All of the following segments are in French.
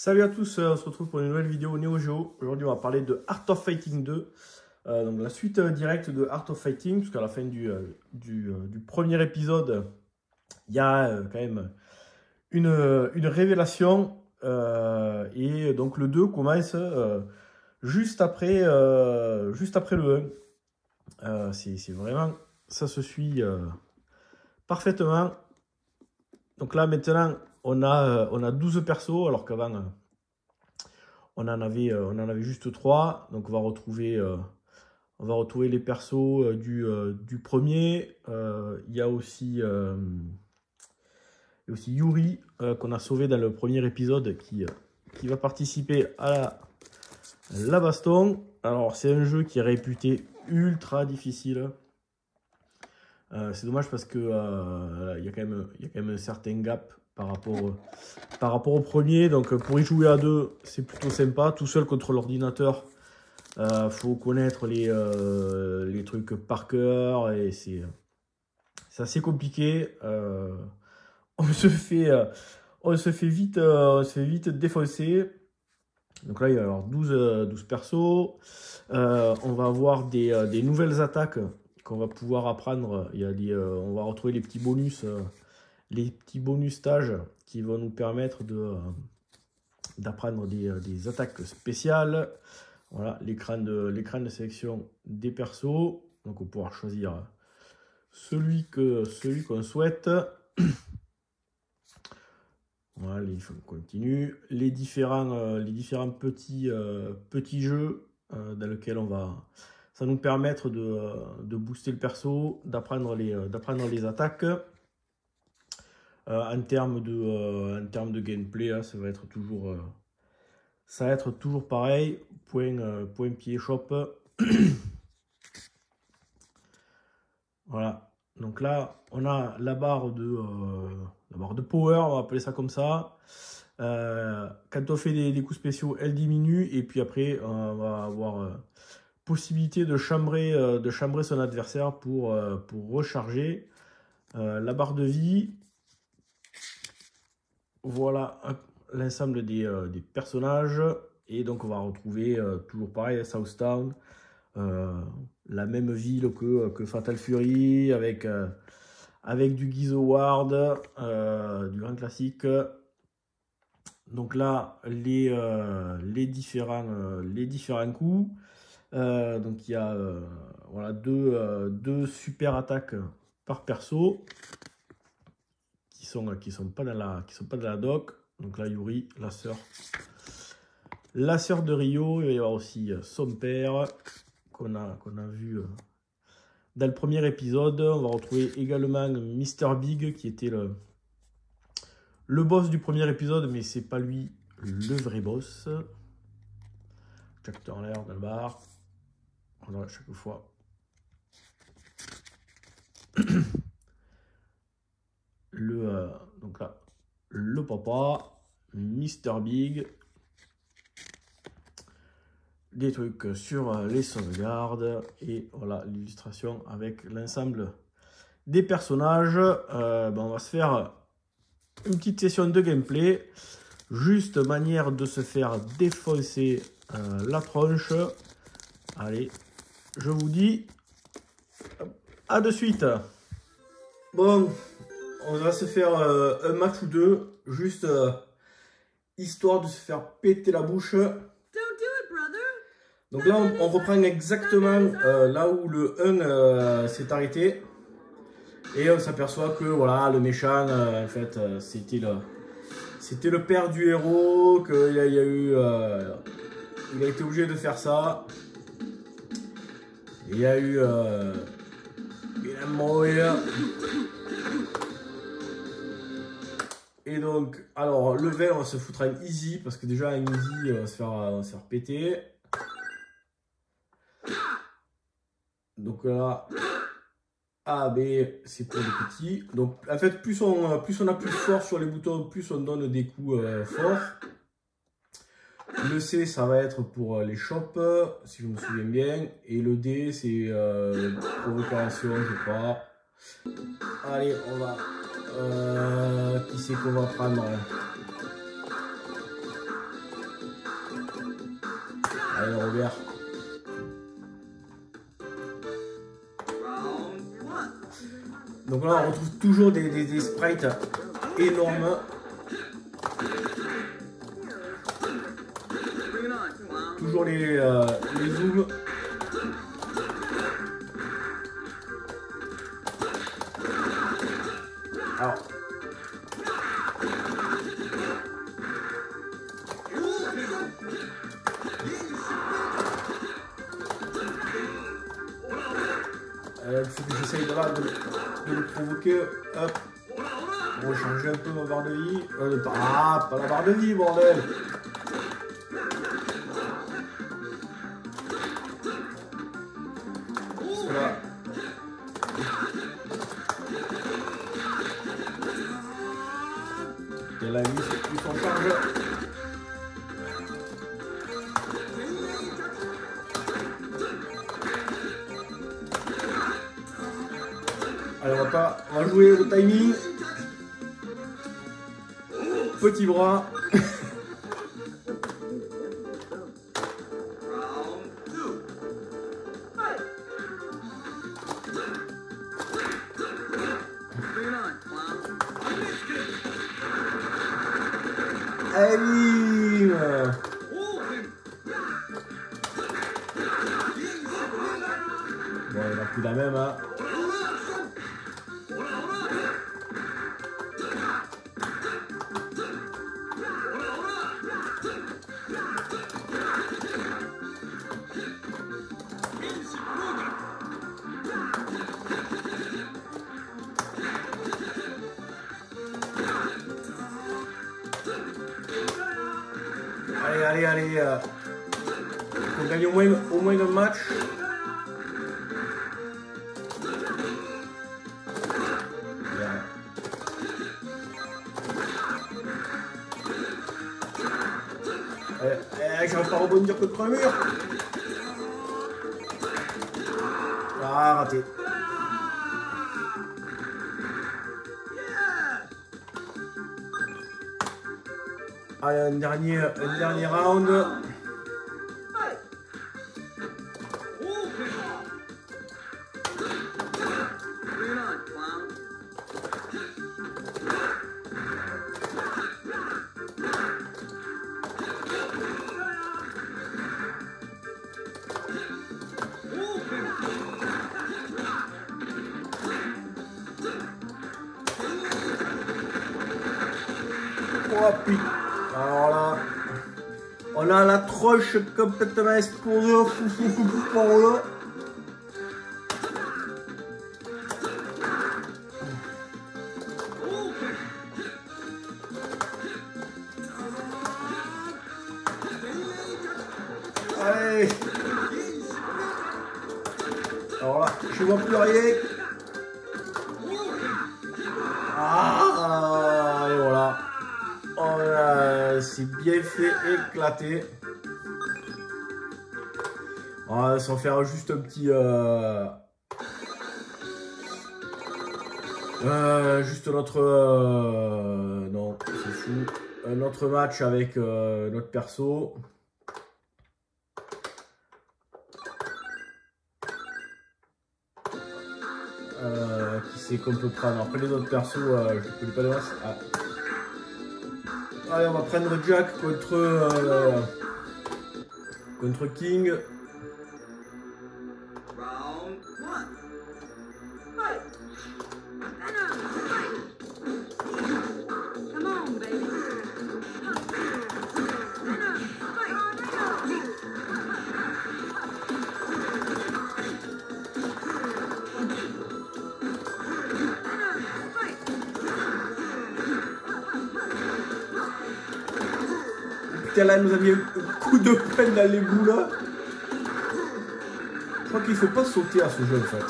Salut à tous, on se retrouve pour une nouvelle vidéo Neo Geo. Aujourd'hui, on va parler de Art of Fighting 2. Donc la suite directe de Art of Fighting, puisqu'à la fin du premier épisode, il y a quand même une révélation. Et donc le 2 commence juste après le 1. C'est vraiment, ça se suit parfaitement. Donc là, maintenant, on a 12 persos, alors qu'avant, on en avait juste 3. Donc, on va retrouver les persos du premier. Il y a aussi Yuri, qu'on a sauvé dans le premier épisode, qui va participer à la baston. Alors, c'est un jeu qui est réputé ultra difficile. C'est dommage parce que il y a quand même un certain gap par rapport au premier. Donc pour y jouer à deux, c'est plutôt sympa. Tout seul contre l'ordinateur, faut connaître les trucs par cœur et c'est assez compliqué. On se fait vite défoncer. Donc là, il va y avoir 12 persos. On va avoir des nouvelles attaques qu'on va pouvoir apprendre. On va retrouver les petits bonus stages qui vont nous permettre d'apprendre des attaques spéciales. Voilà, l'écran de sélection des persos. Donc on va pouvoir choisir celui qu'on souhaite. Voilà, on continue. Les différents petits jeux dans lesquels ça nous permettre de booster le perso, d'apprendre les attaques. En termes de gameplay, là, ça va être toujours pareil. Point pied shop. Voilà. Donc là, on a la barre de power, on va appeler ça comme ça. Quand on fait des coups spéciaux, elle diminue. Et puis après, on va avoir possibilité de chambrer son adversaire pour recharger la barre de vie. Voilà l'ensemble des personnages. Et donc on va retrouver toujours pareil Southtown, la même ville que Fatal Fury, avec du Geese Award, du grand classique. Donc là, les différents coups. Donc il y a voilà, deux super attaques par perso qui sont pas dans la doc. Donc là, Yuri, la sœur de Rio. Il va y avoir aussi son père qu'on a vu dans le premier épisode. On va retrouver également Mr. Big, qui était le boss du premier épisode, mais c'est pas lui le vrai boss. Jack Turner dans le bar. Voilà, chaque fois. Donc là, le papa, Mr. Big. Des trucs sur les sauvegardes. Et voilà l'illustration avec l'ensemble des personnages. On va se faire une petite session de gameplay. Juste manière de se faire défoncer la tronche. Allez, je vous dis à de suite. Bon, on va se faire un match ou deux, juste histoire de se faire péter la bouche. Donc là, on reprend exactement là où le 1 s'est arrêté. Et on s'aperçoit que voilà, le méchant, en fait, c'était le père du héros, qu'il il a été obligé de faire ça. Il y a eu il a mourir. Et donc, alors le vert, on va se foutre en easy, parce que déjà en easy, on va se faire péter. Donc là, A, B, c'est pour les petits. Donc en fait, plus on appuie fort sur les boutons, plus on donne des coups forts. Le C, ça va être pour les chops, si je me souviens bien. Et le D, c'est provocation, je crois. Allez, on va... qui c'est qu'on va prendre? Allez, Robert. Donc là, on retrouve toujours des sprites énormes. Toujours les zooms. Alors. Il faut que j'essaye de le provoquer. Hop. On va changer un peu ma barre de vie. Pas la barre de vie, bordel. Voilà. Et là, ils sont chargés. Allez, on va jouer le timing. Petit bras. Allez. Bon, il a plus la même, hein. Allez. On gagne au moins un match. J'arrive pas à rebondir contre un mur. Ah, raté. Allez, un dernier round. Oh putain. Alors là, on a la troche complètement explosée. Par là. Allez. Alors là, je vois plus rien. Ah, et voilà. C'est bien fait éclater. Sans faire juste un petit juste notre non, c'est fou, un autre match avec notre perso. Qui c'est qu'on peut prendre après les autres persos, je ne connais pas les masses. Allez, on va prendre Jack contre King. Putain, là, elle nous a mis un coup de peine dans les bouts là. Je crois qu'il faut pas sauter à ce jeu en fait.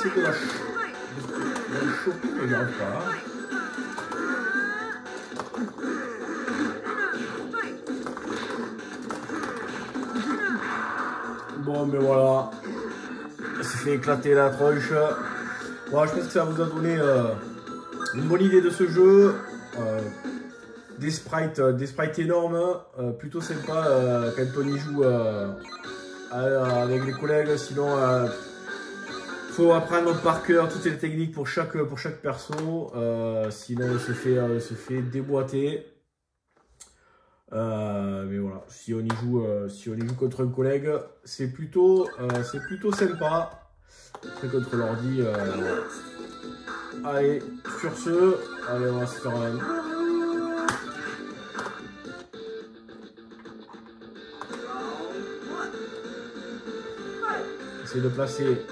essayer de la choper, mais j'y arrive pas. Bon, mais voilà. Ça s'est fait éclater la tronche. Bon, je pense que ça vous a donné une bonne idée de ce jeu. Des sprites énormes, plutôt sympa quand on y joue avec les collègues. Sinon, faut apprendre par cœur toutes les techniques pour chaque perso. Sinon, on se fait déboîter. Mais voilà, si on y joue contre un collègue, c'est plutôt sympa. Après contre l'ordi. Allez, sur ce, allez, on va se faire un. Essayer de placer.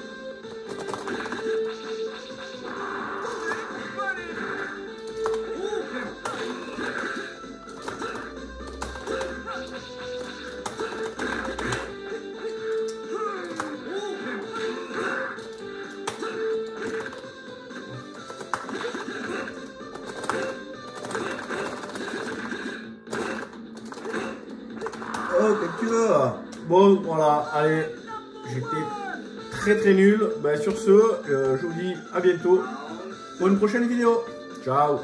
Oh, comme tu veux. Bon, voilà, allez, j'étais très nul. Ben, sur ce, je vous dis à bientôt pour une prochaine vidéo. Ciao.